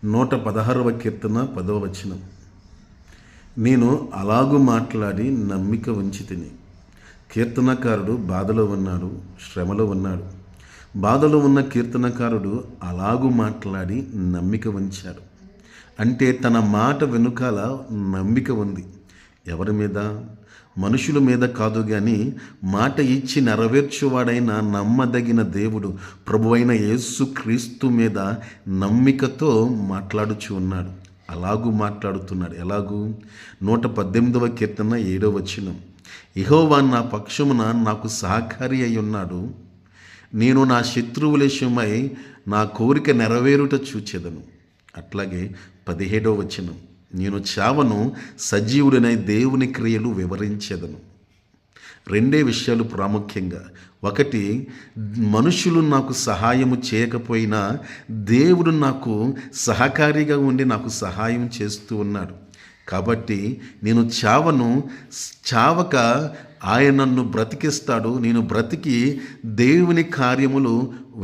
116వ కీర్తన 10వ వచనం. నేను అలాగు మాట్లాడి నమ్మిక ఉంచితిని. కీర్తనకారుడు బాధలో ఉన్నాడు, శ్రమలో ఉన్నాడు. బాధలో ఉన్న కీర్తనకారుడు అలాగు మాట్లాడి నమ్మిక ఉంచాడు. అంటే తన మాట వెనుకాల నమ్మిక ఉంది. ఎవరి మీద? మనుషుల మీద కాదు, కానీ మాట ఇచ్చి నెరవేర్చువాడైన నమ్మదగిన దేవుడు ప్రభువైన యేసు క్రీస్తు మీద నమ్మికతో మాట్లాడుచు ఉన్నాడు. అలాగూ మాట్లాడుతున్నాడు. ఎలాగూ? 118వ కీర్తన 7వ వచనం. యెహోవా నా పక్షమున నాకు సహకారి అయి ఉన్నాడు. నేను నా శత్రువుల విషయమై నా కోరిక నెరవేరుట చూచెదను. అట్లాగే 17వ వచనం. నేను చావను, సజీవుడనై దేవుని క్రియలు వివరించెదను. రెండే విషయాలు ప్రాముఖ్యంగా. ఒకటి, మనుషులు నాకు సహాయము చేయకపోయినా దేవుడు నాకు సహకారిగా ఉండి నాకు సహాయం చేస్తూ ఉన్నాడు. కాబట్టి నేను చావను, చావక ఆయన నన్ను బ్రతికిస్తాడు. నేను బ్రతికి దేవుని కార్యములు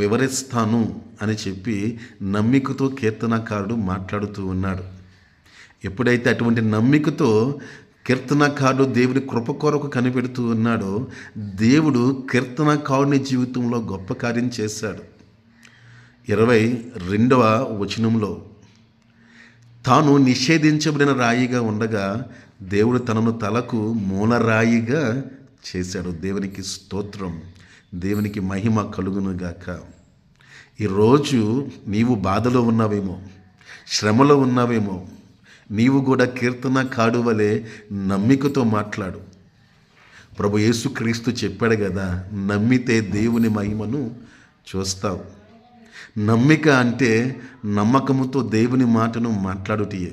వివరిస్తాను అని చెప్పి నమ్మికతో కీర్తనకారుడు మాట్లాడుతూ ఉన్నాడు. ఎప్పుడైతే అటువంటి నమ్మికతో కీర్తనకారుడు దేవుని కృప కొరకు కనిపెడుతూ ఉన్నాడో, దేవుడు కీర్తనకారుని జీవితంలో గొప్ప కార్యం చేశాడు. 22వ వచనంలో, తాను నిషేధించబడిన రాయిగా ఉండగా దేవుడు తనను తలకు మూలరాయిగా చేశాడు. దేవునికి స్తోత్రం, దేవునికి మహిమ కలుగునుగాక. ఈరోజు నీవు బాధలో ఉన్నావేమో, శ్రమలో ఉన్నావేమో. నీవు కూడా కీర్తనకారుడు వలె నమ్మికతో మాట్లాడు. ప్రభు యేసుక్రీస్తు చెప్పాడు కదా, నమ్మితే దేవుని మహిమను చూస్తావు. నమ్మిక అంటే నమ్మకముతో దేవుని మాటను మాట్లాడుటయే.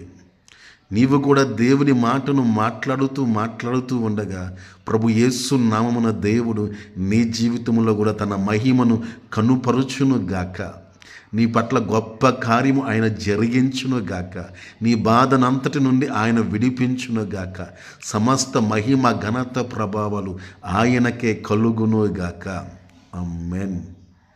నీవు కూడా దేవుని మాటను మాట్లాడుతూ ఉండగా ప్రభు యేసు నామమున దేవుడు నీ జీవితంలో కూడా తన మహిమను కనుపరుచును గాక. నీ పట్ల గొప్ప కార్యము ఆయన జరిగించును గాక. నీ బాధనంతటి నుండి ఆయన విడిపించును గాక. సమస్త మహిమ ఘనత ప్రభావాలు ఆయనకే కలుగును గాక. ఆమేన్.